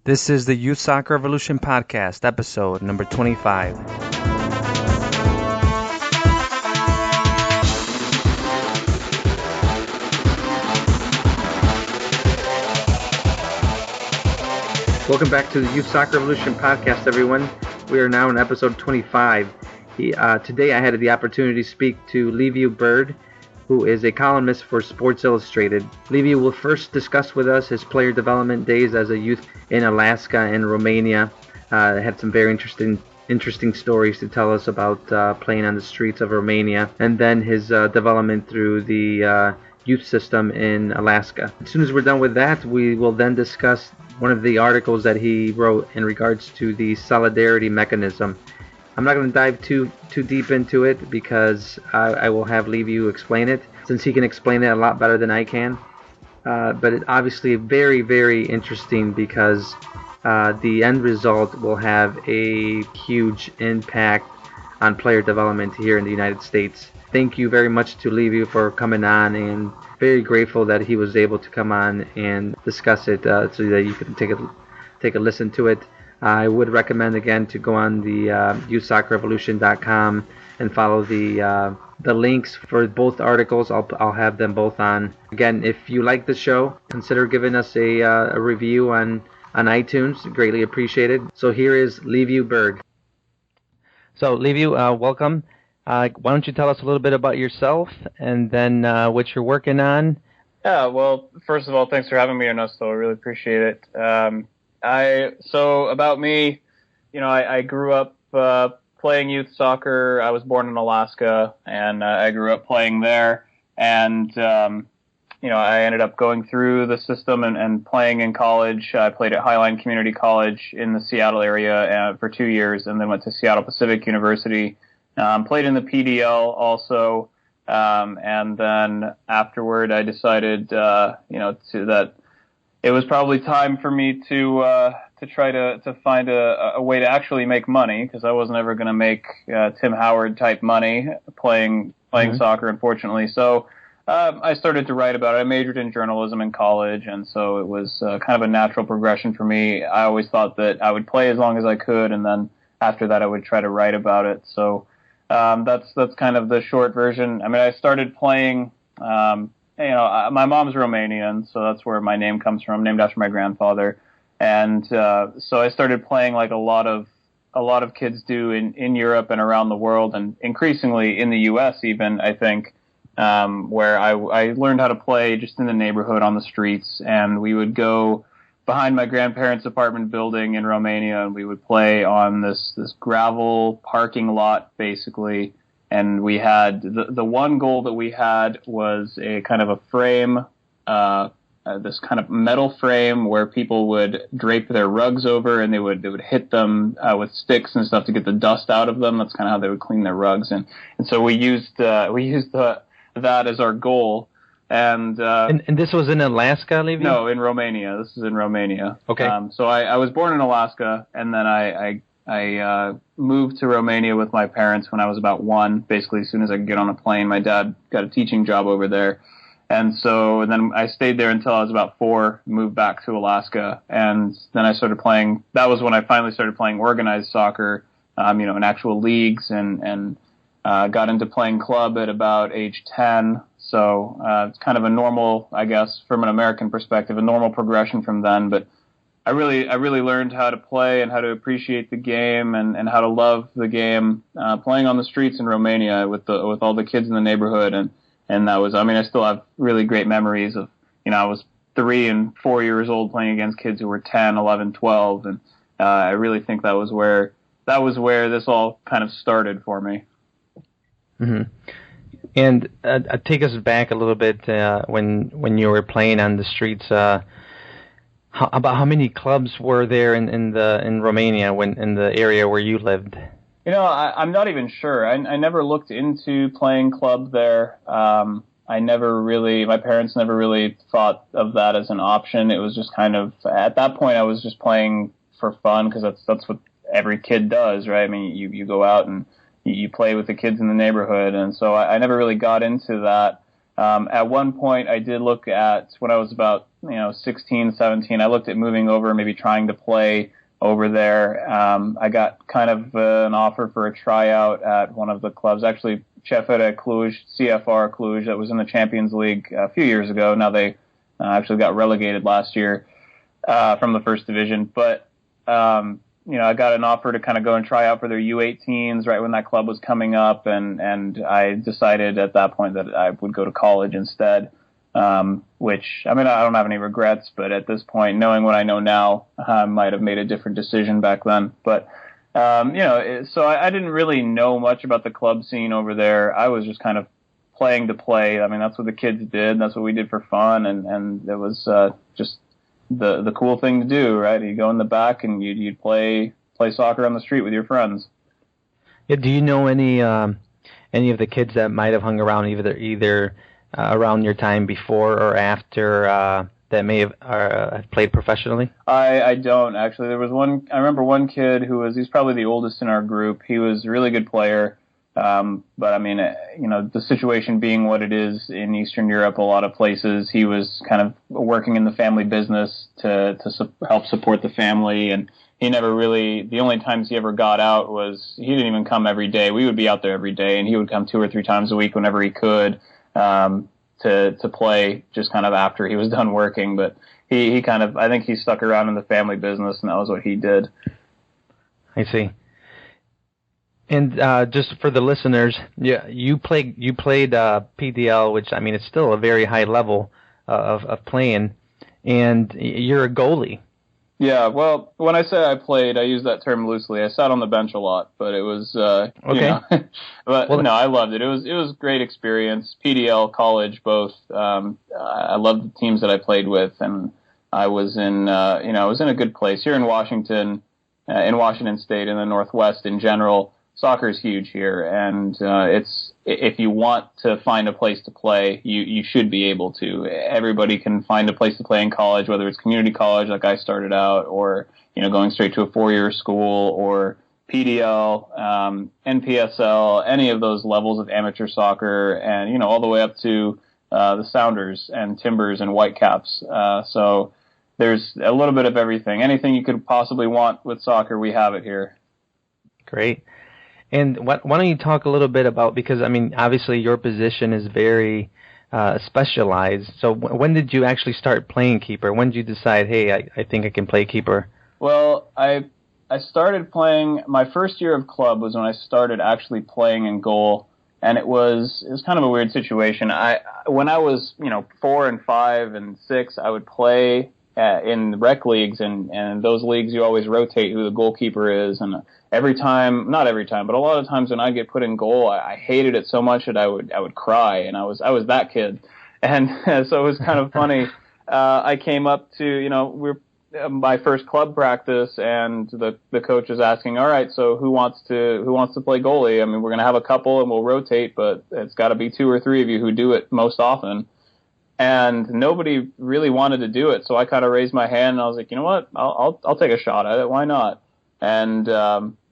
This is the Youth Soccer Revolution Podcast, episode number 25. Welcome back to the Youth Soccer Revolution Podcast, everyone. We are now in episode 25. Today I had the opportunity to speak to Liviu Bird, who is a columnist for Sports Illustrated. Liviu will first discuss with us his player development days as a youth in Alaska and Romania. Had some very interesting stories to tell us about playing on the streets of Romania, and then his development through the youth system in Alaska. As soon as we're done with that, we will then discuss one of the articles that he wrote in regards to the solidarity mechanism. I'm not going to dive too deep into it because I will have Liviu explain it, since he can explain it a lot better than I can. But it obviously very, very interesting because the end result will have a huge impact on player development here in the United States. Thank you very much to Liviu for coming on, and very grateful that he was able to come on and discuss it so that you can take a listen to it. I would recommend again to go on the youthsoccerrevolution.com and follow the links for both articles. I'll have them both on. Again, if you like the show, consider giving us a review on iTunes. Greatly appreciated. So here is Liviu Bird. So Liviu, welcome. Why don't you tell us a little bit about yourself and then what you're working on? Yeah, well, first of all, thanks for having me, Ernesto. I really appreciate it. So about me, I grew up playing youth soccer. I was born in Alaska, and I grew up playing there. And, I ended up going through the system and playing in college. I played at Highline Community College in the Seattle area for 2 years, and then went to Seattle Pacific University. Played in the PDL also. And then afterward, I decided, that it was probably time for me to try to find a way to actually make money, because I wasn't ever going to make Tim Howard type money playing soccer, unfortunately. So I started to write about it. I majored in journalism in college, and so it was kind of a natural progression for me. I always thought that I would play as long as I could, and then after that I would try to write about it. So that's kind of the short version. I mean, I started playing. My mom's Romanian, so that's where my name comes from, named after my grandfather. And so I started playing like a lot of kids do in Europe and around the world, and increasingly in the U.S. even, I think, where I learned how to play just in the neighborhood on the streets. And we would go behind my grandparents' apartment building in Romania, and we would play on this gravel parking lot, basically. And we had the one goal that we had was a kind of a frame, this kind of metal frame where people would drape their rugs over, and they would hit them with sticks and stuff to get the dust out of them. That's kind of how they would clean their rugs. And so we used that as our goal. And this was in Alaska, Liviu? No, in Romania. This is in Romania. Okay. So I was born in Alaska, and then I moved to Romania with my parents when I was about 1. Basically, as soon as I could get on a plane, my dad got a teaching job over there. And then I stayed there until I was about 4, moved back to Alaska. And then I started playing. That was when I finally started playing organized soccer, in actual leagues, and got into playing club at about age 10. So it's kind of a normal, I guess, from an American perspective, a normal progression from then. But I really learned how to play and how to appreciate the game and how to love the game playing on the streets in Romania with all the kids in the neighborhood, and that was, I still have really great memories of, I was 3 and 4 years old playing against kids who were 10, 11, 12, and I really think that was where this all kind of started for me. Mm-hmm. And take us back a little bit when you were playing on the streets. How many clubs were there in Romania in the area where you lived? I'm not even sure. I never looked into playing club there. My parents never really thought of that as an option. It was just kind of, at that point, I was just playing for fun, because that's what every kid does, right? I mean, you go out and you play with the kids in the neighborhood, and so I never really got into that. At one point, I did look at, when I was about 16, 17, I looked at moving over, maybe trying to play over there. I got kind of an offer for a tryout at one of the clubs, actually CFR Cluj, CFR Cluj, that was in the Champions League a few years ago. Now they actually got relegated last year from the first division. But, I got an offer to kind of go and try out for their U18s right when that club was coming up. And I decided at that point that I would go to college instead. Which, I don't have any regrets, but at this point, knowing what I know now, I might have made a different decision back then. But, so I didn't really know much about the club scene over there. I was just kind of playing to play. That's what the kids did. That's what we did for fun. And it was, just the cool thing to do, right? You go in the back and you'd play soccer on the street with your friends. Yeah. Do you know any of the kids that might have hung around either around your time before or after that may have played professionally? I don't, actually. There was I remember one kid he's probably the oldest in our group. He was a really good player. But the situation being what it is in Eastern Europe, a lot of places, he was kind of working in the family business to help support the family. And he never really, the only times he ever got out was, he didn't even come every day. We would be out there every day, and he would come 2 or 3 times a week whenever he could. To play just kind of after he was done working, but he kind of, I think he stuck around in the family business, and that was what he did. I see. And just for the listeners, you played PDL, which it's still a very high level of playing, and you're a goalie. Yeah, well, when I say I played, I use that term loosely. I sat on the bench a lot, but it was, okay. But well, no, I loved it. It was a great experience. PDL, college, both. I loved the teams that I played with, and I was in a good place here in Washington State, in the Northwest in general. Soccer is huge here, and if you want to find a place to play, you should be able to. Everybody can find a place to play in college, whether it's community college like I started out, or going straight to a 4-year school, or PDL, NPSL, any of those levels of amateur soccer, and all the way up to the Sounders and Timbers and Whitecaps. So there's a little bit of everything. Anything you could possibly want with soccer, we have it here. Great. And why don't you talk a little bit about, because obviously your position is very specialized. So when did you actually start playing keeper? When did you decide, hey, I think I can play keeper? Well, I started playing, my first year of club was when I started actually playing in goal, and it was kind of a weird situation. When I was 4 and 5 and 6, I would play in rec leagues, and those leagues you always rotate who the goalkeeper is, and not every time, but a lot of times when I get put in goal, I hated it so much that I would cry, and I was that kid, and so it was kind of funny. I came up to my first club practice, and the coach was asking, all right, so who wants to play goalie? We're gonna have a couple and we'll rotate, but it's got to be 2 or 3 of you who do it most often. And nobody really wanted to do it, so I kind of raised my hand and I was like, you know what, I'll take a shot at it. Why not? And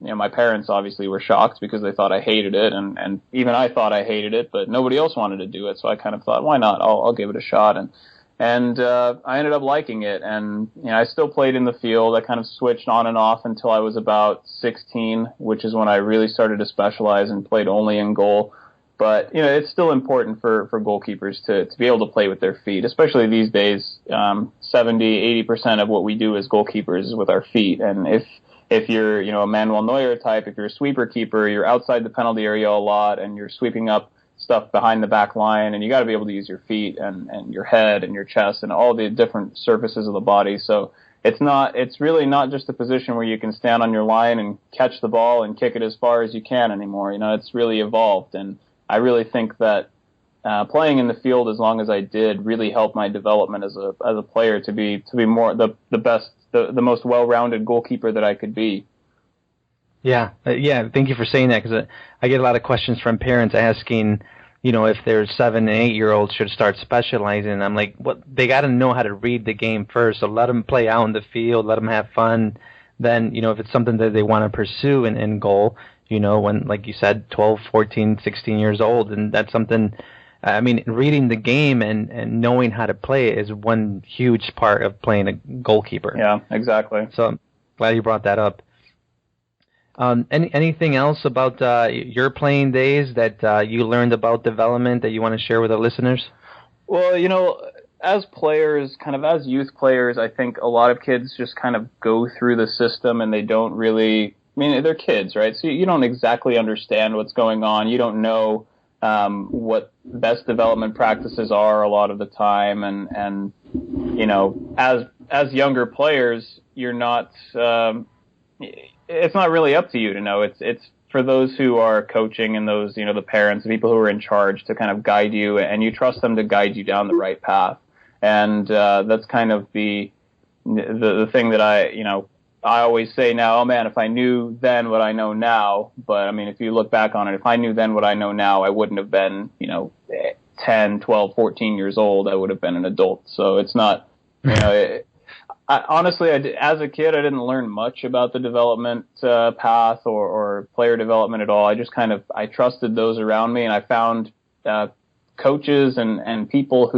my parents obviously were shocked because they thought I hated it, and even I thought I hated it, but nobody else wanted to do it, so I kind of thought, why not? I'll give it a shot, and I ended up liking it, and I still played in the field. I kind of switched on and off until I was about 16, which is when I really started to specialize and played only in goal. But it's still important for goalkeepers to be able to play with their feet, especially these days. 70-80% of what we do as goalkeepers is with our feet, and if you're a Manuel Neuer type, if you're a sweeper keeper, you're outside the penalty area a lot, and you're sweeping up stuff behind the back line, and you got to be able to use your feet and your head and your chest and all the different surfaces of the body. So it's really not just a position where you can stand on your line and catch the ball and kick it as far as you can anymore. It's really evolved, and I really think that playing in the field as long as I did really helped my development as a player to be more the best, the most well-rounded goalkeeper that I could be. Yeah. Thank you for saying that, because I get a lot of questions from parents asking, if their 7 and 8-year-olds should start specializing. And I'm like, what? They got to know how to read the game first. So let them play out in the field, let them have fun. Then, if it's something that they want to pursue in goal, when, like you said, 12, 14, 16 years old, and that's something I mean, reading the game and knowing how to play it is one huge part of playing a goalkeeper. Yeah, exactly. So I'm glad you brought that up. Anything else about your playing days that you learned about development that you want to share with the listeners? Well, as players, kind of as youth players, I think a lot of kids just kind of go through the system and they don't really, I mean, they're kids, right? So you don't exactly understand what's going on. You don't know what best development practices are a lot of the time. And as younger players, you're not, it's not really up to you to know. It's for those who are coaching and those, the parents, the people who are in charge to kind of guide you, and you trust them to guide you down the right path. And that's kind of the thing that I always say now, oh man, if I knew then what I know now, but I mean, if you look back on it, if I knew then what I know now, I wouldn't have been, 10, 12, 14 years old. I would have been an adult. So it's not, honestly, as a kid, I didn't learn much about the development path or player development at all. I just I trusted those around me, and I found coaches and people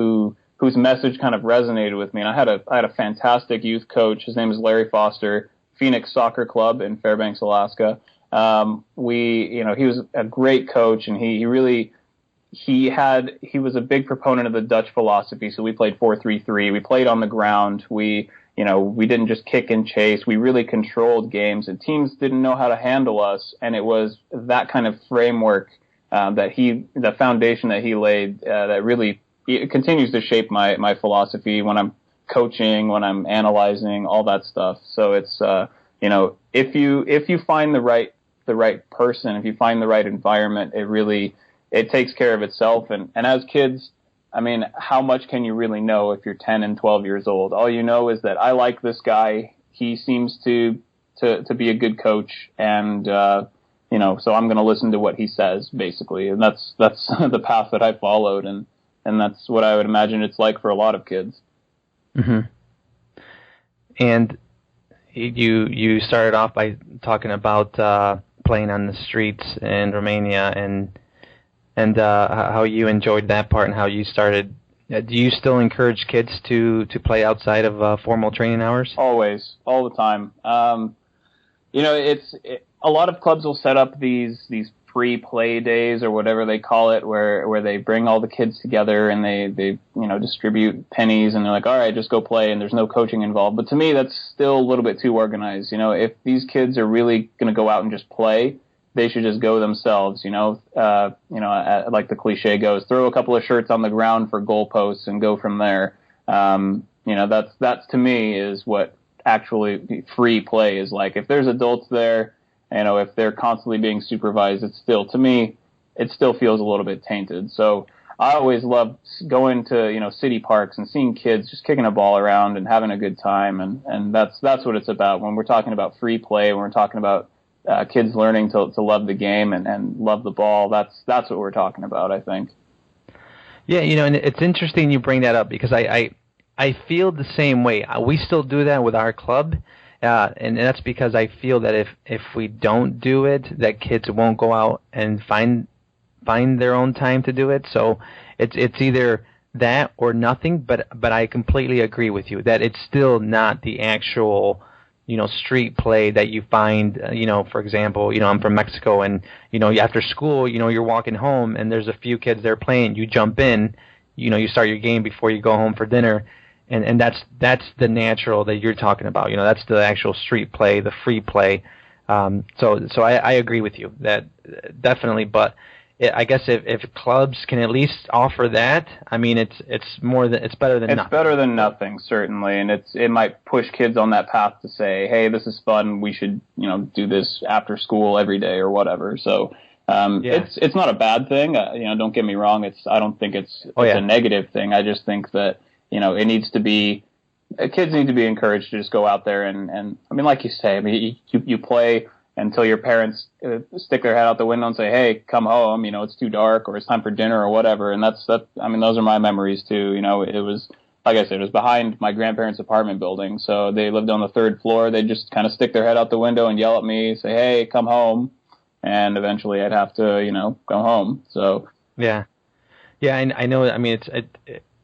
whose message kind of resonated with me. And I had a fantastic youth coach. His name is Larry Foster, Phoenix Soccer Club in Fairbanks, Alaska. He was a great coach, and he was a big proponent of the Dutch philosophy. So we played 4-3-3. We played on the ground. We didn't just kick and chase. We really controlled games, and teams didn't know how to handle us. And it was that kind of framework, the foundation that he laid, that really it continues to shape my philosophy when I'm coaching, when I'm analyzing, all that stuff. So it's, if you find the right person, if you find the right environment, it takes care of itself. And as kids, I mean, how much can you really know if you're 10 and 12 years old? All you know is that I like this guy. He seems to be a good coach, and so I'm going to listen to what he says, basically. And that's the path that I followed, and that's what I would imagine it's like for a lot of kids. Mm-hmm. And you started off by talking about playing on the streets in Romania and how you enjoyed that part and how you started. Do you still encourage kids to play outside of formal training hours? Always, all the time. A lot of clubs will set up these free play days or whatever they call it, where they bring all the kids together and they distribute pennies, and they're like, all right, just go play, and there's no coaching involved. But to me, that's still a little bit too organized. If these kids are really going to go out and just play, they should just go themselves. Like the cliche goes, throw a couple of shirts on the ground for goalposts and go from there. That's to me is what actually free play is like. If there's adults there, if they're constantly being supervised, it still feels a little bit tainted. So I always love going to, city parks and seeing kids just kicking a ball around and having a good time. And that's what it's about. When we're talking about free play, when we're talking about kids learning to love the game and love the ball, that's what we're talking about, I think. Yeah, and it's interesting you bring that up, because I feel the same way. We still do that with our club. And that's because I feel that if we don't do it, that kids won't go out and find their own time to do it. So it's either that or nothing. But I completely agree with you that it's still not the actual street play that you find. For example, I'm from Mexico, and after school, you're walking home and there's a few kids there playing. You jump in, you start your game before you go home for dinner. And that's the natural that you're talking about. That's the actual street play, the free play. So I agree with you that definitely. But I guess if clubs can at least offer that, I mean, it's better than nothing. It's better than nothing, certainly, and it might push kids on that path to say, hey, this is fun. We should do this after school every day or whatever. So. It's not a bad thing. Don't get me wrong. I don't think it's a negative thing. I just think that. It needs to be, kids need to be encouraged to just go out there and I mean, like you say, I mean, you play until your parents stick their head out the window and say, hey, come home, it's too dark or it's time for dinner or whatever. And I mean, those are my memories too. It was, like I said, it was behind my grandparents' apartment building. So they lived on the third floor. They just kind of stick their head out the window and yell at me, say, hey, come home. And eventually I'd have to, go home. So. Yeah. Yeah, I know. I mean,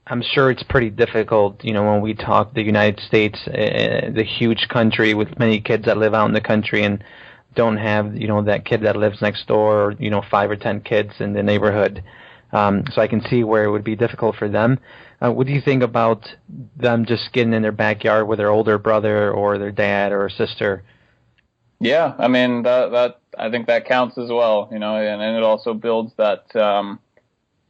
I'm sure it's pretty difficult. When we talk the United States, the huge country with many kids that live out in the country and don't have, that kid that lives next door, or 5 or 10 kids in the neighborhood. So I can see where it would be difficult for them. What do you think about them just getting in their backyard with their older brother or their dad or sister? Yeah, I mean that I think that counts as well, and it also builds that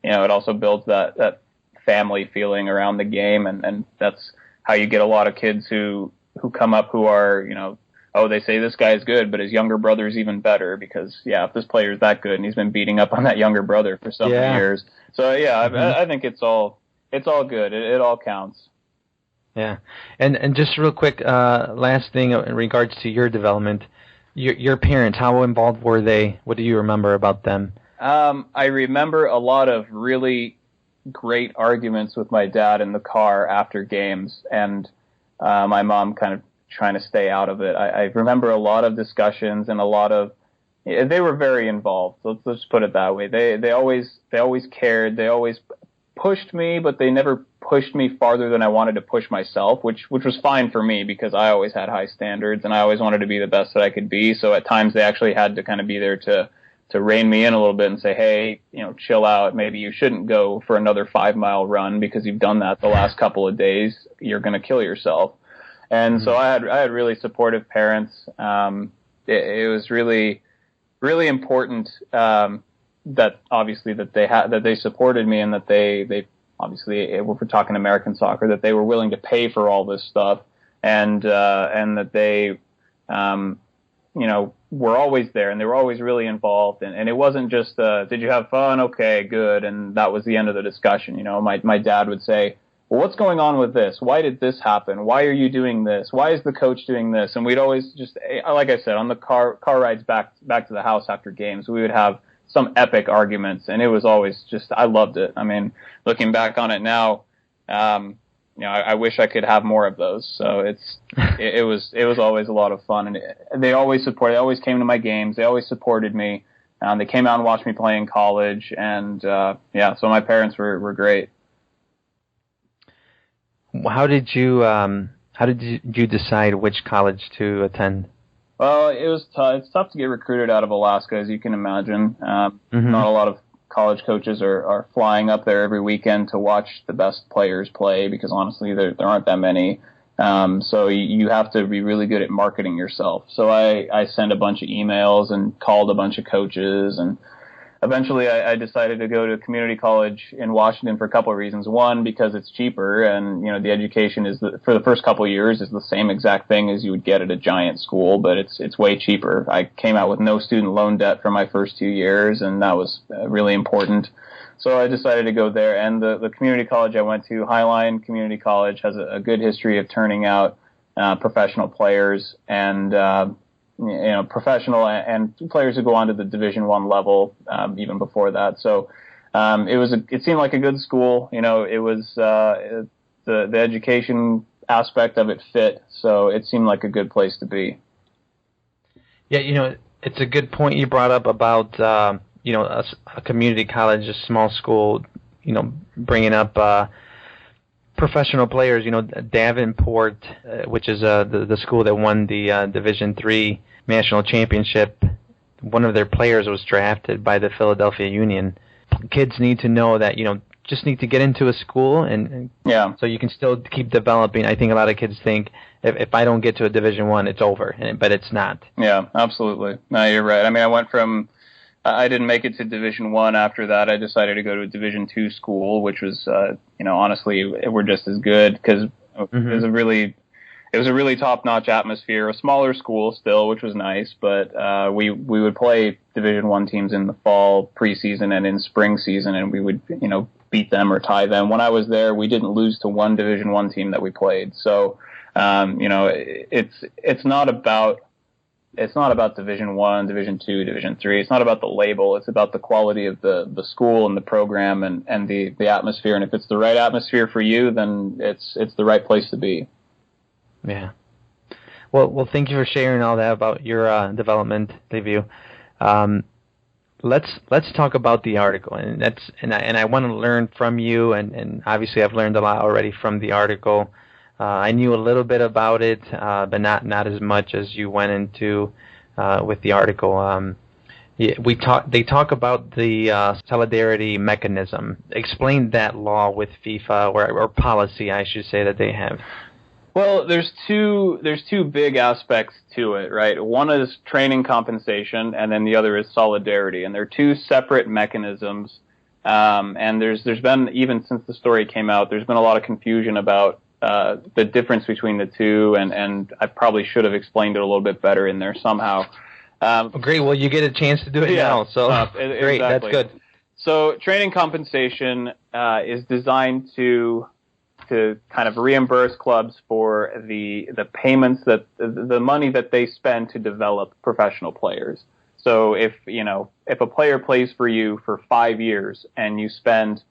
that family feeling around the game, and that's how you get a lot of kids who come up who are, oh, they say this guy's good, but his younger brother's even better because, if this player's that good and he's been beating up on that younger brother for so many years. So, I think it's all good. It all counts. Yeah. And just real quick, last thing in regards to your development, your parents, how involved were they? What do you remember about them? I remember a lot of really great arguments with my dad in the car after games, and my mom kind of trying to stay out of it. I remember a lot of discussions and they were very involved. Let's put it that way. They always cared. They always pushed me, but they never pushed me farther than I wanted to push myself, which was fine for me because I always had high standards and I always wanted to be the best that I could be. So at times they actually had to kind of be there to rein me in a little bit and say, hey, chill out. Maybe you shouldn't go for another 5-mile run because you've done that the last couple of days. You're going to kill yourself. And so I had really supportive parents. It was really, really important that obviously that they supported me and that they obviously, if we're talking American soccer, that they were willing to pay for all this stuff and that they were always there and they were always really involved. And it wasn't just did you have fun? Okay, good. And that was the end of the discussion. My dad would say, well, what's going on with this? Why did this happen? Why are you doing this? Why is the coach doing this? And we'd always just, like I said, on the car rides back to the house after games, we would have some epic arguments, and it was always just, I loved it. I mean, looking back on it now, I wish I could have more of those. So it was always a lot of fun, and they always came to my games. They always supported me. They came out and watched me play in college, and so my parents were great. How did you decide which college to attend? Well, it was it's tough to get recruited out of Alaska, as you can imagine. Not a lot of college coaches are flying up there every weekend to watch the best players play because honestly, there aren't that many. So you have to be really good at marketing yourself. So I sent a bunch of emails and called a bunch of coaches, and eventually I decided to go to community college in Washington for a couple of reasons. One, because it's cheaper, and the education for the first couple of years is the same exact thing as you would get at a giant school, but it's way cheaper. I came out with no student loan debt for my first 2 years, and that was really important. So I decided to go there, and the community college I went to, Highline Community College, has a good history of turning out professional players and professional and players who go on to the Division I level, even before that. So, it seemed like a good school. It was, the education aspect of it fit. So it seemed like a good place to be. Yeah. It's a good point you brought up about, a community college, a small school, bringing up, professional players. Davenport, which is the school that won the Division III national championship, one of their players was drafted by the Philadelphia Union. Kids need to know that just need to get into a school and so you can still keep developing. I think a lot of kids think if I don't get to a Division I, it's over, but it's not. Yeah, absolutely. No, you're right. I mean, I didn't make it to Division I. After that, I decided to go to a Division II school, which was, honestly, we're just as good because it was a really top-notch atmosphere. A smaller school still, which was nice, but we would play Division I teams in the fall preseason and in spring season, and we would beat them or tie them. When I was there, we didn't lose to one Division I team that we played. So it's not about Division I, Division II, Division III. It's not about the label. It's about the quality of the school and the program and the atmosphere. And if it's the right atmosphere for you, then it's the right place to be. Yeah. Well, thank you for sharing all that about your development, Liviu. let's talk about the article, and I want to learn from you, and obviously I've learned a lot already from the article. I knew a little bit about it, but not as much as you went into with the article. Yeah, They talk about the solidarity mechanism. Explain that law with FIFA or policy, I should say, that they have. Well, there's two big aspects to it, right? One is training compensation, and then the other is solidarity, and they're two separate mechanisms. And there's been, even since the story came out, there's been a lot of confusion about the difference between the two, and I probably should have explained it a little bit better in there somehow. Great. Well, you get a chance to do it now, so great. Exactly. That's good. So training compensation is designed to kind of reimburse clubs for the payments, that the money that they spend to develop professional players. So if a player plays for you for 5 years and you spend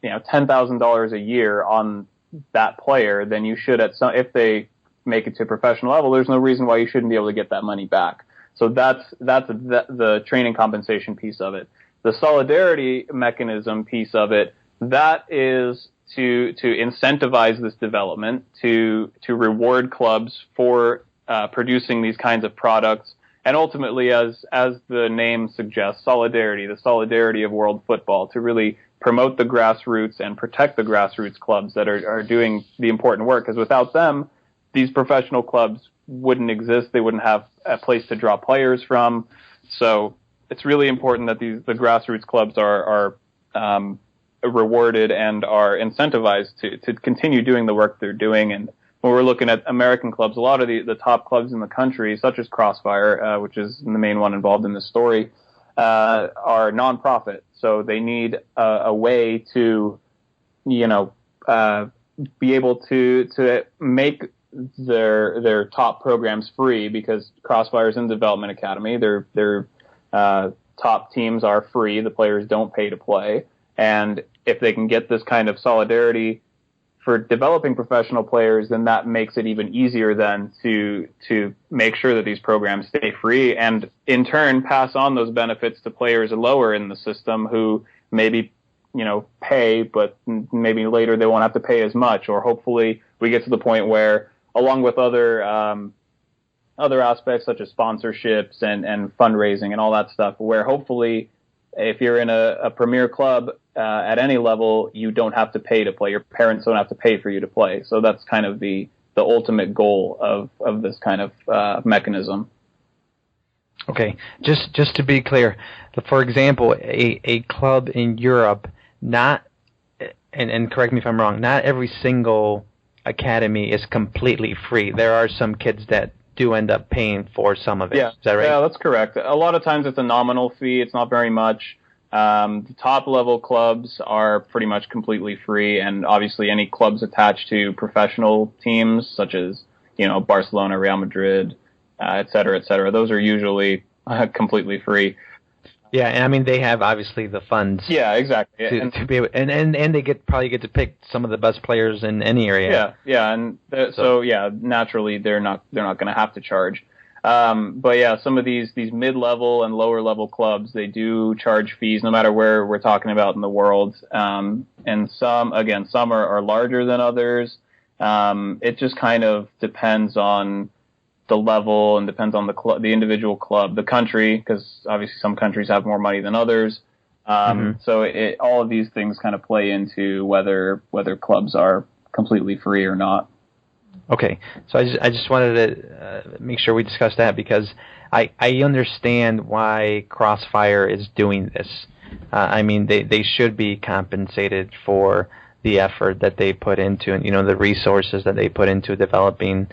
$10,000 a year on that player, then you should, if they make it to professional level, there's no reason why you shouldn't be able to get that money back. So that's the training compensation piece of it. The solidarity mechanism piece of it, that is to incentivize this development, to reward clubs for producing these kinds of products, and ultimately, as the name suggests, solidarity, the solidarity of world football, to really promote the grassroots and protect the grassroots clubs that are doing the important work. Because without them, these professional clubs wouldn't exist. They wouldn't have a place to draw players from. So it's really important that the grassroots clubs are rewarded and are incentivized to continue doing the work they're doing. And when we're looking at American clubs, a lot of the top clubs in the country, such as Crossfire, which is the main one involved in this story, are nonprofit. So they need a way to, be able to make their top programs free, because Crossfire's in Development Academy. Their top teams are free. The players don't pay to play. And if they can get this kind of solidarity for developing professional players, then that makes it even easier then to make sure that these programs stay free, and in turn pass on those benefits to players lower in the system who maybe pay, but maybe later they won't have to pay as much. Or hopefully we get to the point where, along with other aspects such as sponsorships and fundraising and all that stuff, where hopefully if you're in a premier club at any level, you don't have to pay to play. Your parents don't have to pay for you to play. So that's kind of the ultimate goal of this kind of mechanism. Okay, just to be clear, for example, a club in Europe, and correct me if I'm wrong, not every single academy is completely free. There are some kids that do end up paying for some of it. Yeah. Is that right? Yeah, that's correct. A lot of times it's a nominal fee. It's not very much. The top level clubs are pretty much completely free, and obviously any clubs attached to professional teams such as Barcelona, Real Madrid, et cetera, those are usually completely free. Yeah, and I mean they have obviously the funds. Yeah, exactly. To be able, and they probably get to pick some of the best players in any area. Yeah, and so naturally they're not going to have to charge. But yeah, some of these mid-level and lower-level clubs, they do charge fees no matter where we're talking about in the world. And some are larger than others. It just kind of depends on the level and depends on the individual club, the country, because obviously some countries have more money than others. So all of these things kind of play into whether clubs are completely free or not. Okay, so I just wanted to make sure we discuss that, because I understand why Crossfire is doing this. I mean, they should be compensated for the effort that they put into, and the resources that they put into developing.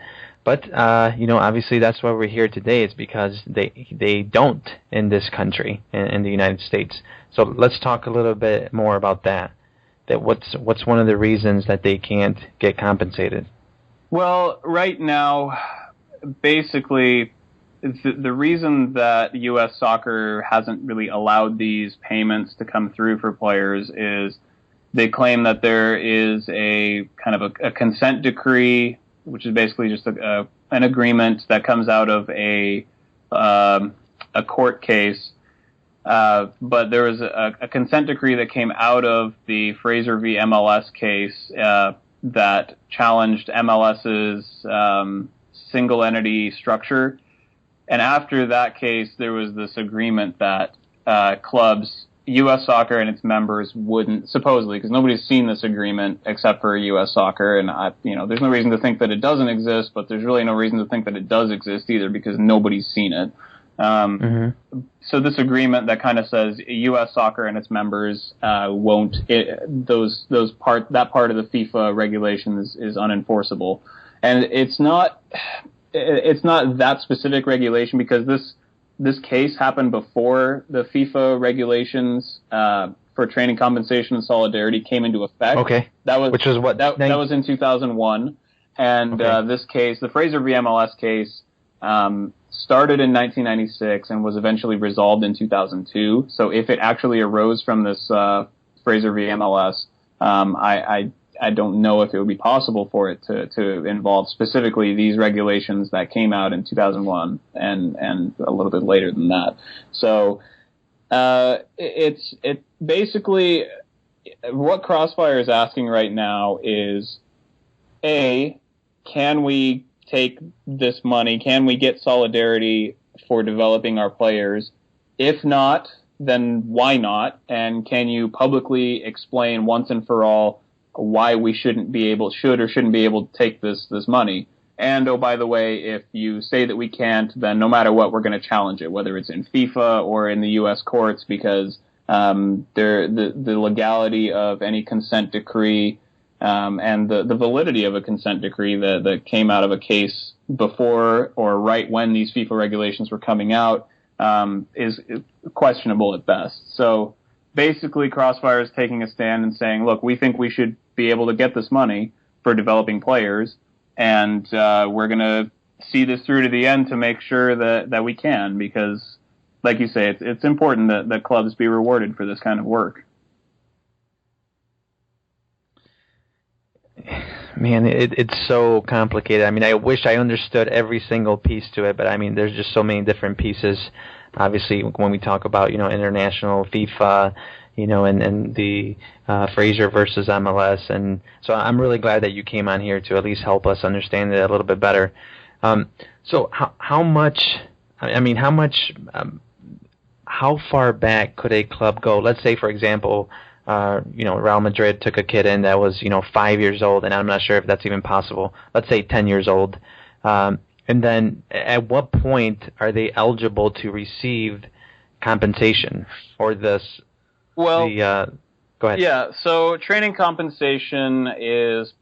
But obviously that's why we're here today. It's because they don't in this country, in the United States. So let's talk a little bit more about that. That what's one of the reasons that they can't get compensated? Well, right now, basically, the reason that U.S. soccer hasn't really allowed these payments to come through for players is they claim that there is a kind of a consent decree, which is basically just an agreement that comes out of a court case But there was a consent decree that came out of the Fraser v. MLS case that challenged MLS's single entity structure. And after that case, there was this agreement that clubs, U.S. Soccer and its members wouldn't, supposedly, because nobody's seen this agreement except for U.S. Soccer, and there's no reason to think that it doesn't exist, but there's really no reason to think that it does exist either because nobody's seen it. So this agreement that kind of says U.S. Soccer and its members won't, that part of the FIFA regulation is unenforceable, and it's not that specific regulation because this case happened before the FIFA regulations for training compensation and solidarity came into effect. Okay. That was that was in 2001, and okay. This case, the Fraser v. MLS case, started in 1996 and was eventually resolved in 2002. So if it actually arose from this Fraser v. MLS, I don't know if it would be possible for it to involve specifically these regulations that came out in 2001 and a little bit later than that. So it's basically what Crossfire is asking right now is, A, can we take this money? Can we get solidarity for developing our players? If not, then why not? And can you publicly explain once and for all why we should or shouldn't be able to take this money? And oh, by the way, if you say that we can't, then no matter what, we're going to challenge it, whether it's in FIFA or in the U.S. courts, because the legality of any consent decree and the validity of a consent decree that came out of a case before or right when these FIFA regulations were coming out is questionable at best. So basically, Crossfire is taking a stand and saying, look, we think we should be able to get this money for developing players, and we're going to see this through to the end to make sure that we can, because, like you say, it's important that clubs be rewarded for this kind of work. Man, it's so complicated. I mean, I wish I understood every single piece to it, but I mean, there's just so many different pieces. Obviously, when we talk about, international FIFA, and the Fraser versus MLS, and so I'm really glad that you came on here to at least help us understand it a little bit better. So how far back could a club go? Let's say, for example, Real Madrid took a kid in that was, 5 years old, and I'm not sure if that's even possible. Let's say 10 years old. And then at what point are they eligible to receive compensation or this? Well, go ahead. Yeah, so training compensation is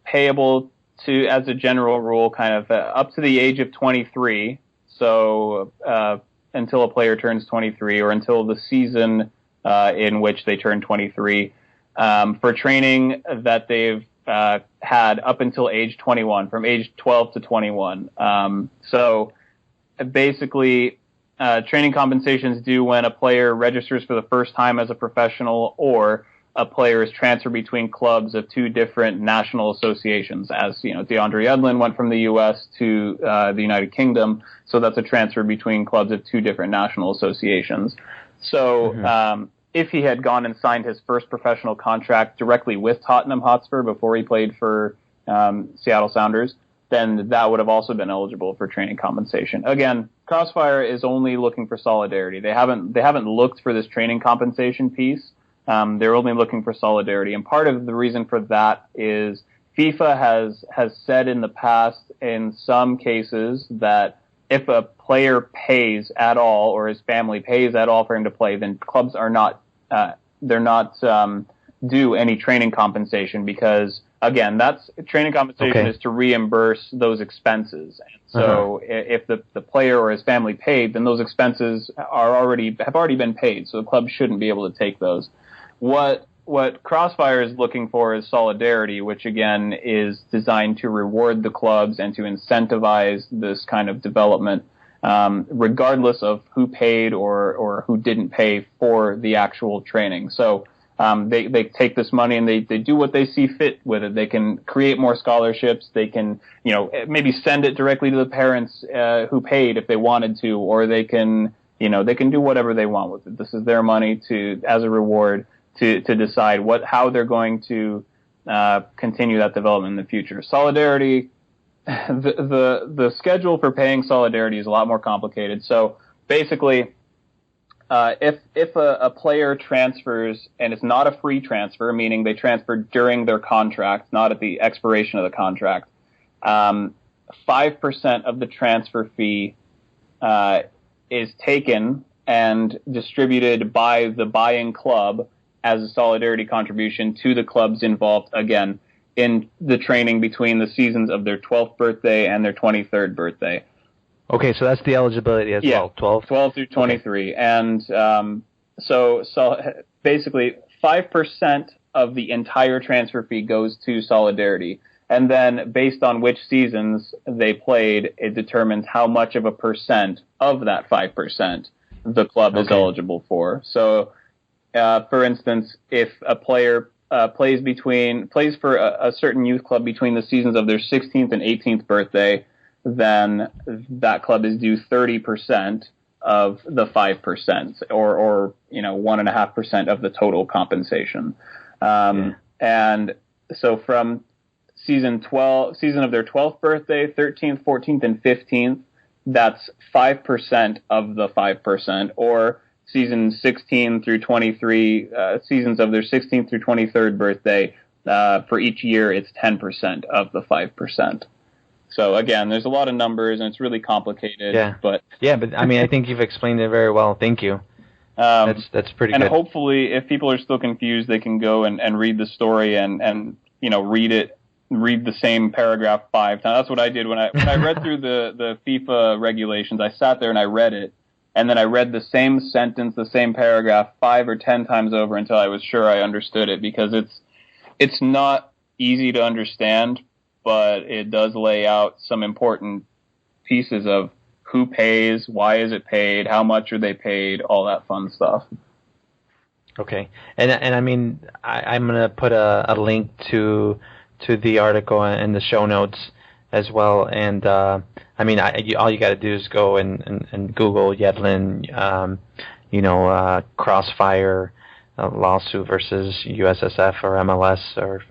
payable to, as a general rule, kind of up to the age of 23. So until a player turns 23 or until the season in which they turn 23, for training that they've had up until age 21, from age 12 to 21. So basically, training compensation is due when a player registers for the first time as a professional or a player is transferred between clubs of two different national associations. As DeAndre Yedlin went from the U.S. to the United Kingdom, so that's a transfer between clubs of two different national associations. So if he had gone and signed his first professional contract directly with Tottenham Hotspur before he played for Seattle Sounders, then that would have also been eligible for training compensation. Again, Crossfire is only looking for solidarity. They haven't looked for this training compensation piece. They're only looking for solidarity. And part of the reason for that is FIFA has said in the past, in some cases, that if a player pays at all or his family pays at all for him to play, then clubs are not due any training compensation, because again, that's training compensation is to reimburse those expenses. And so if the player or his family paid, then those expenses have already been paid. So the club shouldn't be able to take those. What Crossfire is looking for is solidarity, which again is designed to reward the clubs and to incentivize this kind of development, regardless of who paid or who didn't pay for the actual training. So they take this money and they do what they see fit with it. They can create more scholarships. They can, maybe send it directly to the parents who paid if they wanted to, or they can they can do whatever they want with it. This is their money as a reward to decide how they're going to continue that development in the future. Solidarity, the schedule for paying Solidarity is a lot more complicated. So basically, if a player transfers and it's not a free transfer, meaning they transferred during their contract, not at the expiration of the contract, 5% of the transfer fee is taken and distributed by the buying club as a solidarity contribution to the clubs involved, again, in the training between the seasons of their 12th birthday and their 23rd birthday. Okay, so that's the eligibility as well, 12 through 23. Okay. And so basically 5% of the entire transfer fee goes to Solidarity. And then based on which seasons they played, it determines how much of a percent of that 5% the club is eligible for. So, for instance, if a player plays for a certain youth club between the seasons of their 16th and 18th birthday, then that club is due 30% of the 5%, or 1.5% of the total compensation. And so from season of their 12th birthday, 13th, 14th, and 15th, that's 5% of the 5%, or season 16 through 23, seasons of their 16th through 23rd birthday, for each year, it's 10% of the 5%. So again, there's a lot of numbers and it's really complicated. But I mean, I think you've explained it very well. Thank you. That's pretty good. And hopefully, if people are still confused, they can go and read the story and read the same paragraph 5 times. That's what I did when I read through the FIFA regulations. I sat there and I read it, and then I read the same sentence, the same paragraph 5 or 10 times over until I was sure I understood it, because it's not easy to understand, but it does lay out some important pieces of who pays, why is it paid, how much are they paid, all that fun stuff. Okay, and I mean, I'm gonna put a link to the article in the show notes as well, and I mean, all you got to do is go and Google Yedlin, Crossfire lawsuit versus USSF or MLS or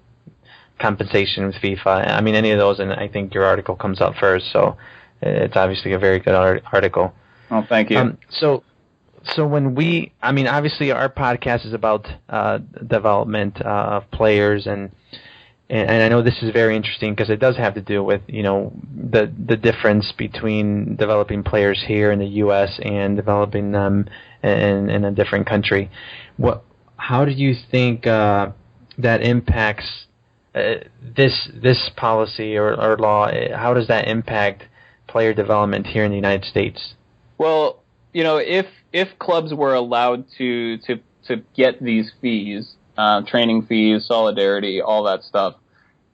compensation with FIFA. I mean, any of those, and I think your article comes up first, so it's obviously a very good article. Oh, thank you. So when obviously our podcast is about development of players, and I know this is very interesting because it does have to do with the difference between developing players here in the U.S. and developing them in a different country. How do you think that impacts this policy or law? How does that impact player development here in the United States? Well, if clubs were allowed to get these fees, training fees, Solidarity, all that stuff,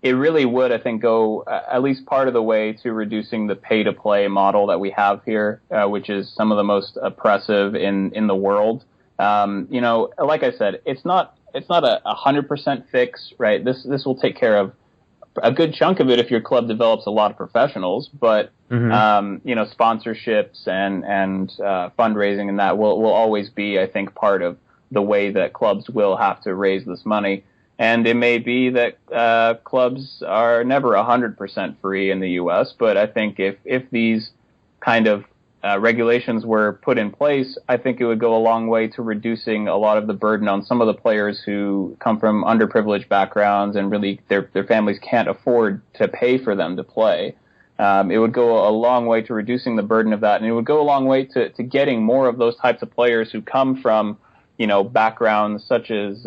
it really would, I think, go at least part of the way to reducing the pay-to-play model that we have here, which is some of the most oppressive in the world. Like I said, it's not a 100% fix, right? This will take care of a good chunk of it if your club develops a lot of professionals, but sponsorships and fundraising and that will always be, I think, part of the way that clubs will have to raise this money. And it may be that clubs are never 100% free in the U.S., but I think if these kind of regulations were put in place, I think it would go a long way to reducing a lot of the burden on some of the players who come from underprivileged backgrounds and really their families can't afford to pay for them to play. It would go a long way to reducing the burden of that, and it would go a long way to getting more of those types of players who come from, backgrounds such as,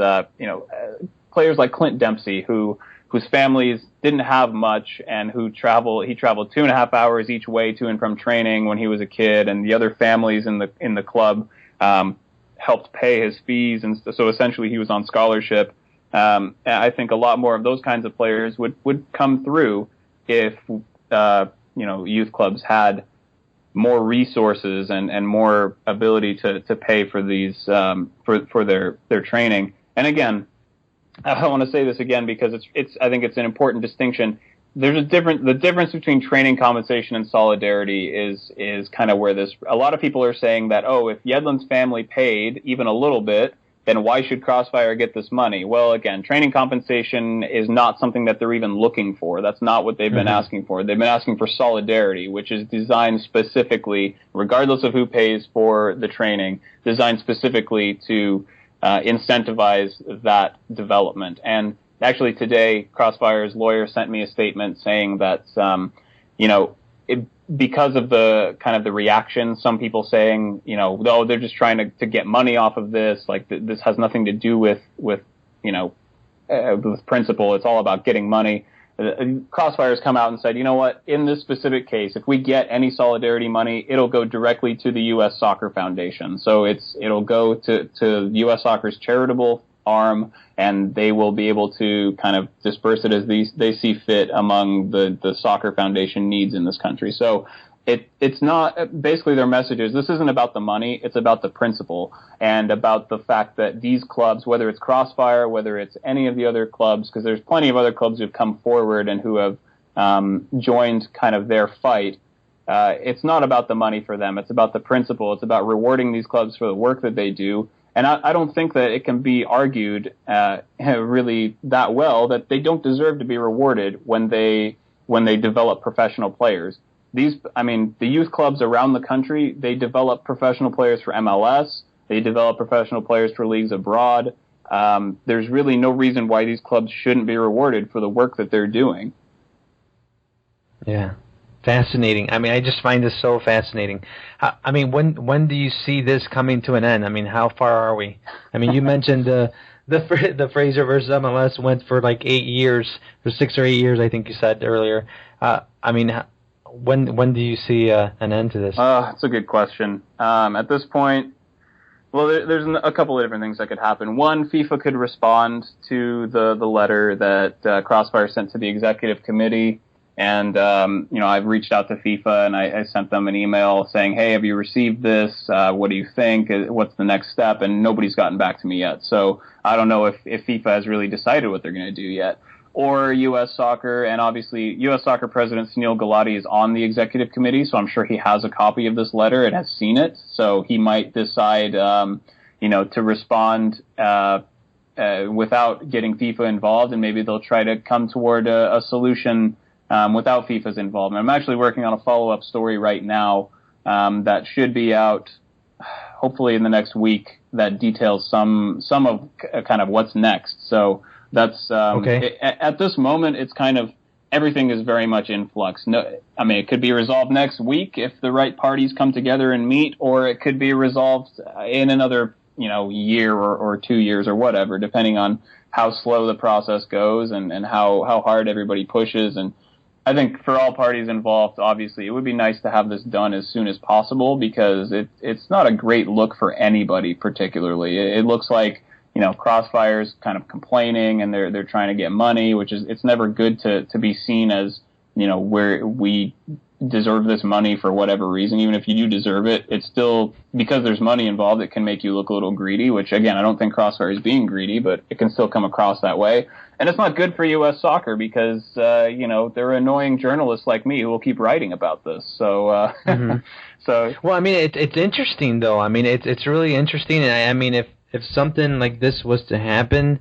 players like Clint Dempsey, whose families didn't have much and he traveled 2.5 hours each way to and from training when he was a kid, and the other families in the club helped pay his fees, and so essentially he was on scholarship. I think a lot more of those kinds of players would come through if youth clubs had more resources and more ability to pay for these for their training. And again, I want to say this again because I think it's an important distinction. there's the difference between training compensation and solidarity is kind of where a lot of people are saying that, oh, if Yedlin's family paid even a little bit, then why should Crossfire get this money? Well, again, training compensation is not something that they're even looking for. That's not what they've been asking for. They've been asking for solidarity, which is designed specifically, regardless of who pays for the training, designed specifically to incentivize that development. And actually today, Crossfire's lawyer sent me a statement saying that, because of the kind of the reaction, some people saying, oh, they're just trying to get money off of this. Like this has nothing to do with principle. It's all about getting money. Crossfire's come out and said, you know what? In this specific case, if we get any solidarity money, it'll go directly to the U.S. Soccer Foundation. So it'll go to U.S. Soccer's charitable arm, and they will be able to kind of disperse it as they see fit among the soccer foundation needs in this country. So it's not, basically their message is, this isn't about the money, it's about the principle and about the fact that these clubs, whether it's Crossfire, whether it's any of the other clubs, because there's plenty of other clubs who've come forward and who have joined kind of their fight. It's not about the money for them. It's about the principle. It's about rewarding these clubs for the work that they do. And I don't think that it can be argued really that well that they don't deserve to be rewarded when they develop professional players. The youth clubs around the country, they develop professional players for MLS. They develop professional players for leagues abroad. There's really no reason why these clubs shouldn't be rewarded for the work that they're doing. Yeah. Fascinating. I just find this so fascinating. When do you see this coming to an end? How far are we? You mentioned the Fraser versus MLS went for like 8 years, for 6 or 8 years, I think you said earlier. When do you see an end to this? That's a good question. At this point, well, there's a couple of different things that could happen. One, FIFA could respond to the letter that Crossfire sent to the executive committee. And, I've reached out to FIFA and I sent them an email saying, hey, have you received this? What do you think? What's the next step? And nobody's gotten back to me yet. So I don't know if FIFA has really decided what they're going to do yet. Or U.S. Soccer, and obviously U.S. Soccer President Sunil Gulati is on the executive committee, so I'm sure he has a copy of this letter and has seen it. So he might decide, to respond without getting FIFA involved, and maybe they'll try to come toward a solution without FIFA's involvement. I'm actually working on a follow-up story right now that should be out hopefully in the next week that details some of kind of what's next. So that's okay. At this moment, it's kind of everything is very much in flux. It could be resolved next week if the right parties come together and meet, or it could be resolved in another year or 2 years or whatever, depending on how slow the process goes and how hard everybody pushes. And I think for all parties involved, obviously, it would be nice to have this done as soon as possible, because it's not a great look for anybody particularly. It looks like, Crossfire's kind of complaining and they're trying to get money, which is, it's never good to be seen as, where we deserve this money for whatever reason. Even if you do deserve it, it's still, because there's money involved, it can make you look a little greedy, which again, I don't think Crossfire is being greedy, but it can still come across that way. And it's not good for U.S. Soccer because, there are annoying journalists like me who will keep writing about this. So, Well, it's interesting though. It's really interesting. And if something like this was to happen,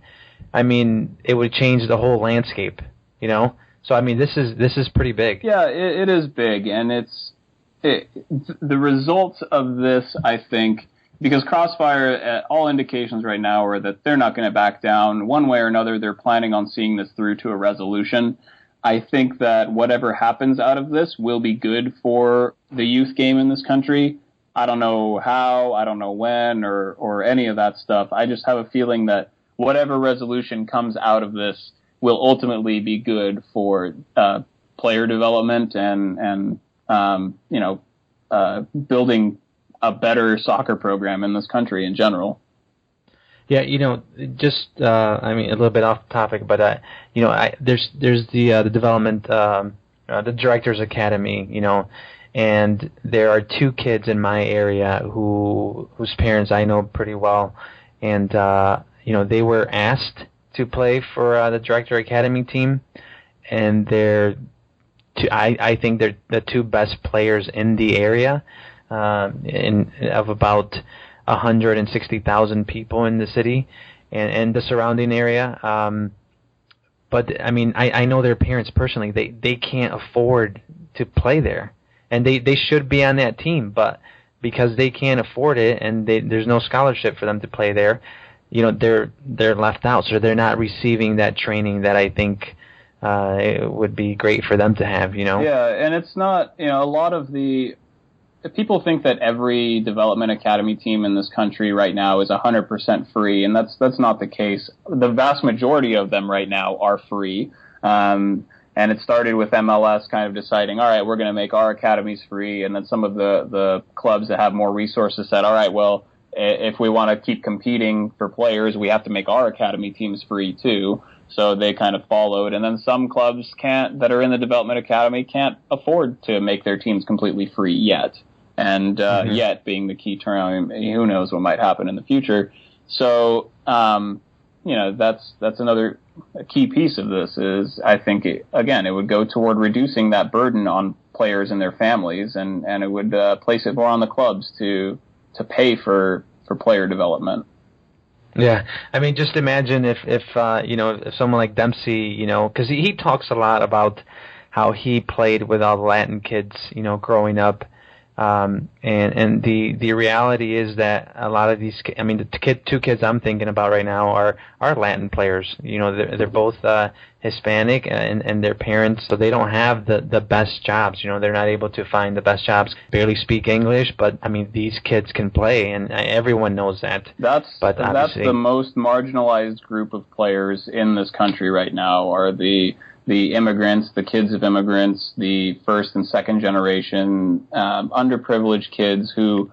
it would change the whole landscape, So this is pretty big. Yeah, it is big, and the results of this, I think, because Crossfire, all indications right now are that they're not going to back down one way or another. They're planning on seeing this through to a resolution. I think that whatever happens out of this will be good for the youth game in this country. I don't know how, I don't know when, or any of that stuff. I just have a feeling that whatever resolution comes out of this will ultimately be good for player development and building a better soccer program in this country in general. Yeah, just a little bit off topic, but there's the development, the Directors Academy, and there are 2 kids in my area whose parents I know pretty well, and they were asked to play for the Director Academy team, and they're I think they're the two best players in the area, of about 160,000 people in the city and the surrounding area. But I mean, I know their parents personally. They can't afford to play there, and they should be on that team, but because they can't afford it and there's no scholarship for them to play there, they're left out. So they're not receiving that training that I think it would be great for them to have. Yeah, and it's not. A lot of the people think that every development academy team in this country right now is 100% free, and that's not the case. The vast majority of them right now are free, and it started with MLS kind of deciding, all right, we're going to make our academies free, and then some of the clubs that have more resources said, all right, well, if we want to keep competing for players, we have to make our academy teams free too. So they kind of followed, and then some clubs that are in the development academy can't afford to make their teams completely free yet. And yet being the key term, who knows what might happen in the future. So, that's another key piece of this is I think, it would go toward reducing that burden on players and their families, and it would place it more on the clubs to pay for player development. Yeah, I mean, just imagine if someone like Dempsey, because he talks a lot about how he played with all the Latin kids, growing up. And the reality is that a lot of these, the two kids I'm thinking about right now are Latin players. They're both Hispanic, and their parents, so they don't have the best jobs. They're not able to find the best jobs. Barely speak English, but these kids can play, and everyone knows that. That's the most marginalized group of players in this country right now. Are the immigrants, the kids of immigrants, the first and second generation underprivileged kids who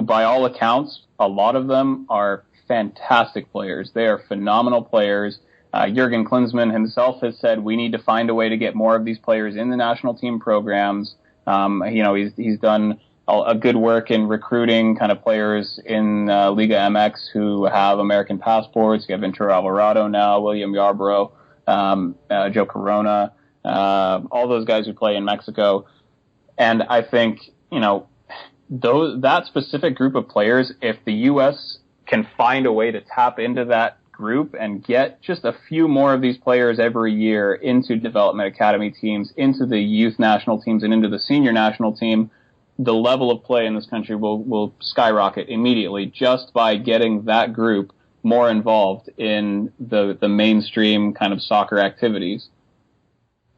by all accounts, a lot of them are fantastic players. They are phenomenal players. Jurgen Klinsmann himself has said we need to find a way to get more of these players in the national team programs. He's done a good work in recruiting kind of players in Liga MX who have American passports. You have Ventura Alvarado now, William Yarbrough. Joe Corona, all those guys who play in Mexico. And I think, that specific group of players, if the U.S. can find a way to tap into that group and get just a few more of these players every year into development academy teams, into the youth national teams, and into the senior national team, the level of play in this country will skyrocket immediately just by getting that group more involved in the mainstream kind of soccer activities.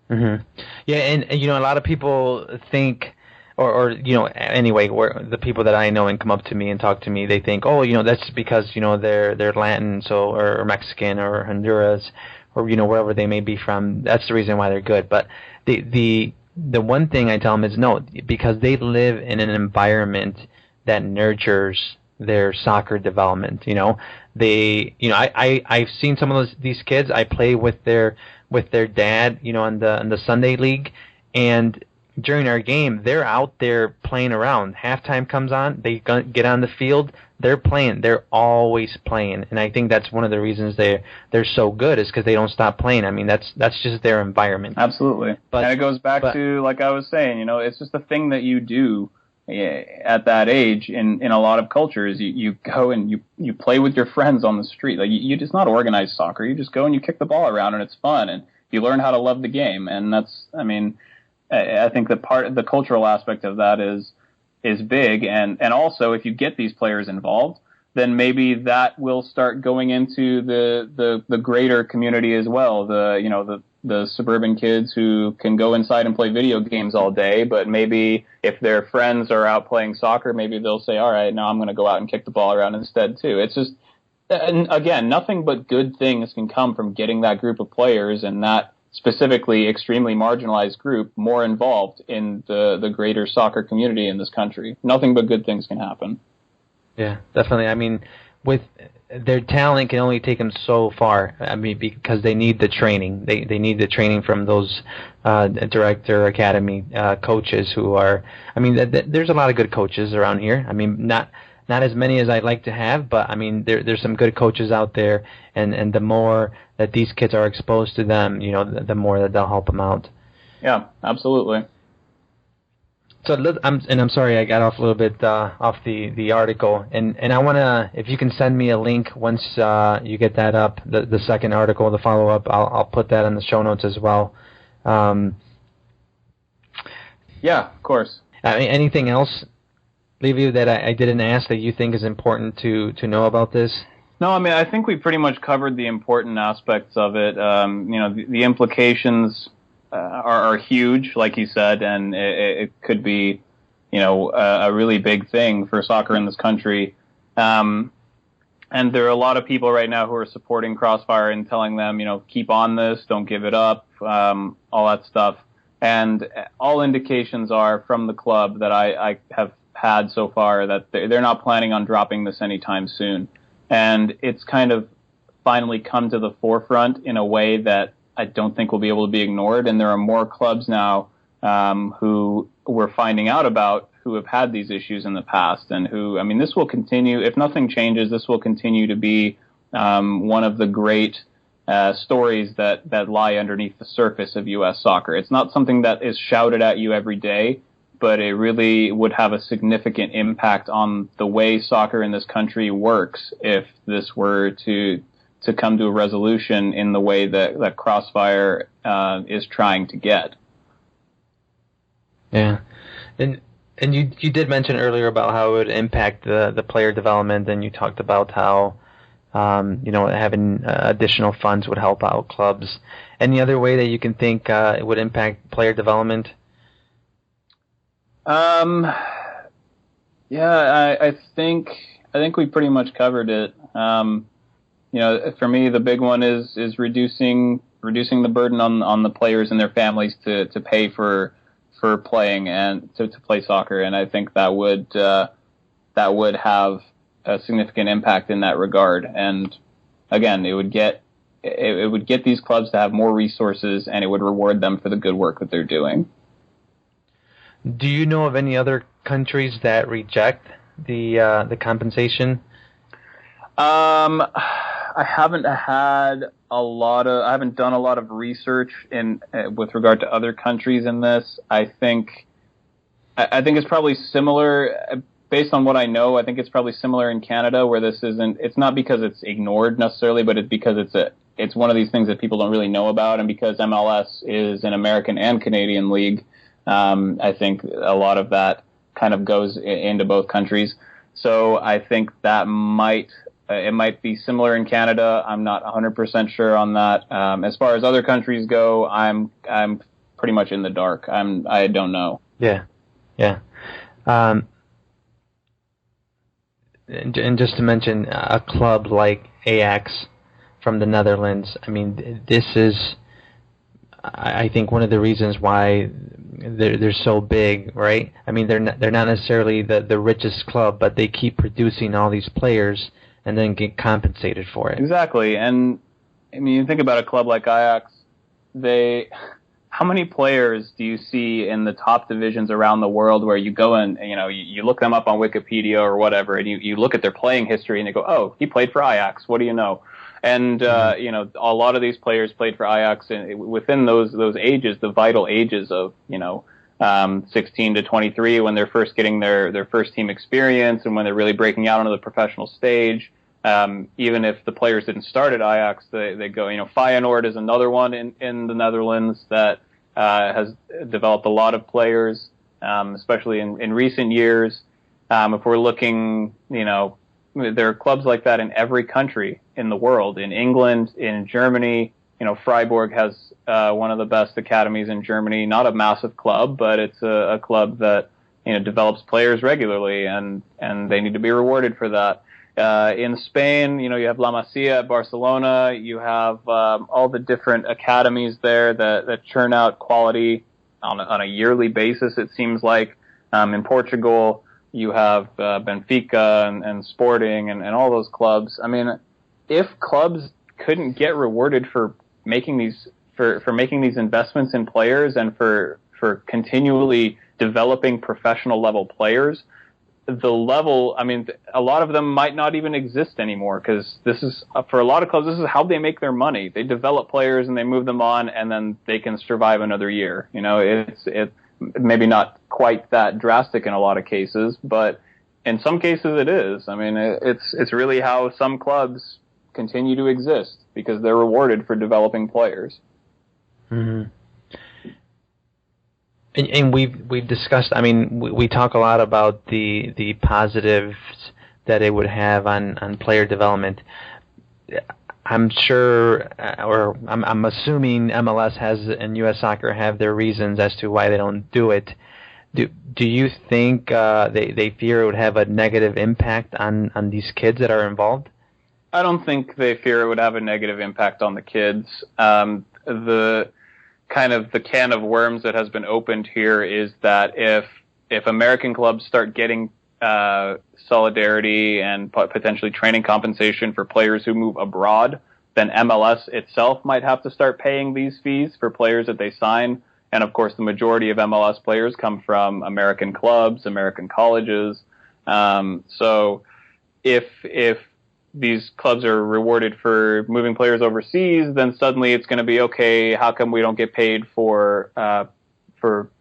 Mm-hmm. Yeah, and a lot of people think, anyway, where the people that I know and come up to me and talk to me, they think, that's because they're Latin, or Mexican or Honduras, or wherever they may be from. That's the reason why they're good. But the one thing I tell them is no, because they live in an environment that nurtures their soccer development. I've seen some of these kids. I play with their dad, on the Sunday league, and during our game, they're out there playing around. Halftime comes on, they get on the field, they're playing. They're always playing, and I think that's one of the reasons they're so good is because they don't stop playing. That's just their environment. Absolutely, and it goes back to, like I was saying, it's just a thing that you do. At that age, in a lot of cultures, you go and you play with your friends on the street. Like you just not organized soccer. You just go and you kick the ball around, and it's fun, and you learn how to love the game. And that's, I think that part of the cultural aspect of that is big. And also, if you get these players involved, then maybe that will start going into the greater community as well. The suburban kids who can go inside and play video games all day, but maybe if their friends are out playing soccer, maybe they'll say, all right, now I'm going to go out and kick the ball around instead too. It's just, and again, nothing but good things can come from getting that group of players and that specifically extremely marginalized group more involved in the greater soccer community in this country. Nothing but good things can happen. Yeah, definitely. With their talent can only take them so far. Because they need the training. They need the training from those director academy coaches who are. There's a lot of good coaches around here. not as many as I'd like to have, but I mean, there's some good coaches out there, and the more that these kids are exposed to them, the more that they'll help them out. Yeah, absolutely. So I'm sorry I got off a little bit off the article, and I want to, if you can send me a link once you get that up, the second article, the follow up, I'll put that in the show notes as well. Yeah, of course. Anything else, Liviu, that I didn't ask that you think is important to know about this? No, I mean, I think we pretty much covered the important aspects of it. The implications are huge, like you said, and it could be, a really big thing for soccer in this country. And there are a lot of people right now who are supporting Crossfire and telling them, keep on this, don't give it up, all that stuff. And all indications are from the club that I have had so far that they're not planning on dropping this anytime soon. And it's kind of finally come to the forefront in a way that I don't think will be able to be ignored. And there are more clubs now who we're finding out about who have had these issues in the past, and who, this will continue. If nothing changes, this will continue to be one of the great stories that lie underneath the surface of U.S. soccer. It's not something that is shouted at you every day, but it really would have a significant impact on the way soccer in this country works if this were to come to a resolution in the way that Crossfire is trying to get. Yeah, and you did mention earlier about how it would impact the player development, and you talked about how having additional funds would help out clubs. Any other way that you can think it would impact player development? Yeah, I think we pretty much covered it. For me, the big one is reducing the burden on the players and their families to pay for playing and to play soccer, and I think that would have a significant impact in that regard. And again, it would get these clubs to have more resources, and it would reward them for the good work that they're doing. Do you know of any other countries that reject the compensation? I haven't done a lot of research with regard to other countries in this. I think it's probably similar. Based on what I know, I think it's probably similar in Canada, where it's not because it's ignored necessarily, but it's because it's one of these things that people don't really know about, and because MLS is an American and Canadian league, I think a lot of that kind of goes into both countries. So I think that it might be similar in Canada. I'm not 100% sure on that. As far as other countries go, I'm pretty much in the dark. I don't know. Yeah. And just to mention a club like Ajax from the Netherlands, this is, I think, one of the reasons why they're so big, right? They're not necessarily the richest club, but they keep producing all these players and then get compensated for it. Exactly. And you think about a club like Ajax, how many players do you see in the top divisions around the world where you go and you look them up on Wikipedia or whatever, and you look at their playing history and they go, oh, he played for Ajax, what do you know? And a lot of these players played for Ajax, and within those ages, the vital ages of 16 to 23, when they're first getting their first team experience and when they're really breaking out onto the professional stage. Even if the players didn't start at Ajax, they go. Feyenoord is another one in the Netherlands that has developed a lot of players, especially in recent years. If we're looking, there are clubs like that in every country in the world. In England, in Germany, Freiburg has one of the best academies in Germany. Not a massive club, but it's a club that develops players regularly, and they need to be rewarded for that. In Spain, you have La Masia at Barcelona. You have all the different academies there that churn out quality on a yearly basis, it seems like. In Portugal, you have Benfica and Sporting and all those clubs. If clubs couldn't get rewarded for making these investments in players and for continually developing professional level players, the level, I mean, a lot of them might not even exist anymore, because this is, for a lot of clubs, this is how they make their money. They develop players and they move them on, and then they can survive another year. You know, it's maybe not quite that drastic in a lot of cases, but in some cases it is. I mean, it's really how some clubs continue to exist, because they're rewarded for developing players. Mm-hmm. And we've discussed. I mean, we talk a lot about the positives that it would have on player development. I'm sure, or I'm assuming MLS and U.S. Soccer have their reasons as to why they don't do it. Do you think they fear it would have a negative impact on these kids that are involved? I don't think they fear it would have a negative impact on the kids. The can of worms that has been opened here is that if American clubs start getting solidarity and potentially training compensation for players who move abroad, then MLS itself might have to start paying these fees for players that they sign. And of course, the majority of MLS players come from American clubs, American colleges. So if these clubs are rewarded for moving players overseas, then suddenly it's going to be, okay, how come we don't get paid for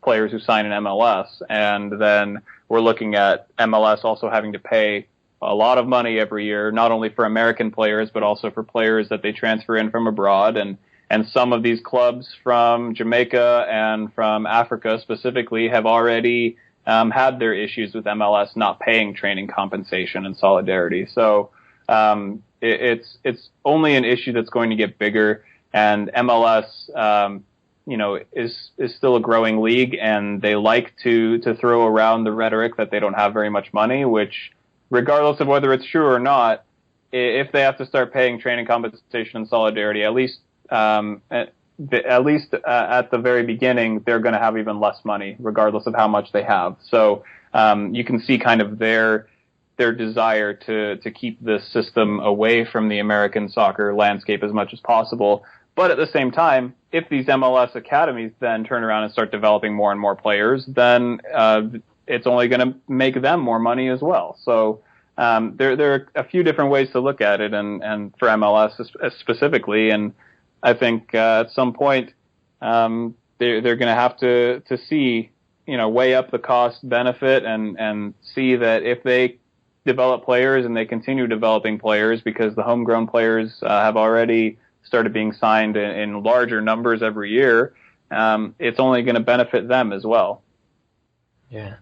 players who sign in MLS? And then we're looking at MLS also having to pay a lot of money every year, not only for American players, but also for players that they transfer in from abroad. And some of these clubs from Jamaica and from Africa specifically have already had their issues with MLS not paying training compensation and solidarity. So it's only an issue that's going to get bigger, and MLS, is still a growing league, and they like to throw around the rhetoric that they don't have very much money, which, regardless of whether it's true or not, if they have to start paying training compensation and solidarity, at least at the very beginning, they're going to have even less money, regardless of how much they have. So you can see kind of their desire to keep this system away from the American soccer landscape as much as possible. But at the same time, if these MLS academies then turn around and start developing more and more players, then it's only going to make them more money as well. So there are a few different ways to look at it, and for MLS specifically. And I think at some point they're going to have to see, weigh up the cost benefit and see that if they develop players and they continue developing players, because the homegrown players have already started being signed in larger numbers every year, it's only going to benefit them as well. Yeah.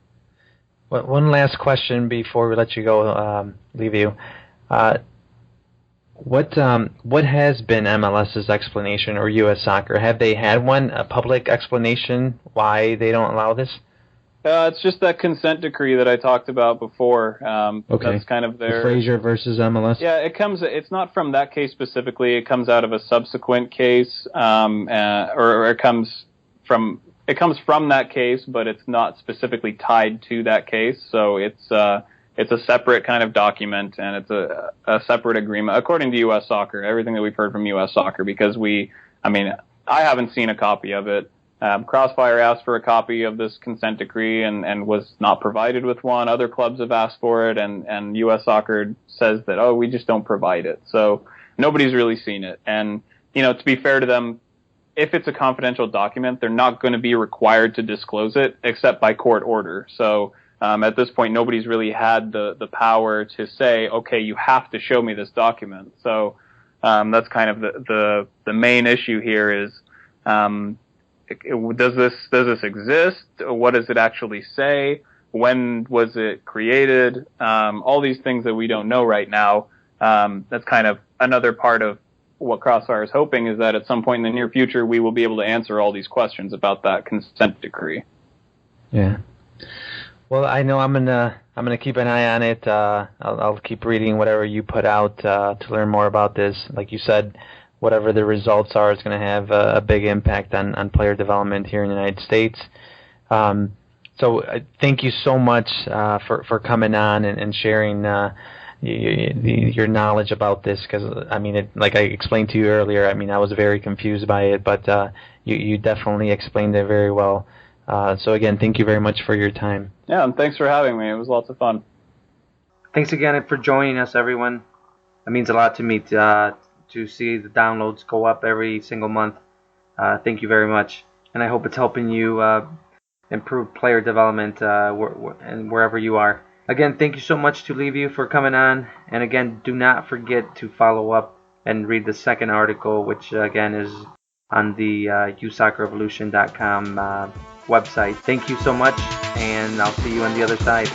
Well, one last question before we let you go, leave you. What has been MLS's explanation, or U.S. Soccer? Have they had one, a public explanation why they don't allow this? It's just that consent decree that I talked about before. Okay. That's kind of their... The Frazier versus MLS? Yeah, it's not from that case specifically. It comes out of a subsequent case, or it comes from that case, but it's not specifically tied to that case. So it's a separate kind of document, and it's a separate agreement, according to U.S. Soccer, everything that we've heard from U.S. Soccer, because I haven't seen a copy of it. Crossfire asked for a copy of this consent decree and was not provided with one. Other clubs have asked for it, and U.S. Soccer says that, we just don't provide it. So nobody's really seen it. And, to be fair to them, if it's a confidential document, they're not going to be required to disclose it except by court order. So at this point, nobody's really had the power to say, okay, you have to show me this document. So that's kind of the main issue here is, does this exist? What does it actually say? When was it created? All these things that we don't know right now. That's kind of another part of what Crossfire is hoping, is that at some point in the near future we will be able to answer all these questions about that consent decree. Yeah. Well, I know I'm gonna keep an eye on it. I'll keep reading whatever you put out to learn more about this. Like you said, whatever the results are, it's going to have a big impact on player development here in the United States. So thank you so much for coming on and sharing your knowledge about this, because like I explained to you earlier, I was very confused by it, but you definitely explained it very well. So again, thank you very much for your time. Yeah, and thanks for having me. It was lots of fun. Thanks again for joining us, everyone. It means a lot to me to see the downloads go up every single month. Thank you very much, and I hope it's helping you improve player development and wherever you are. Again, thank you so much to Leaveyou for coming on, and again, do not forget to follow up and read the second article, which again is on the YouSoccerRevolution.com website. Thank you so much, and I'll see you on the other side.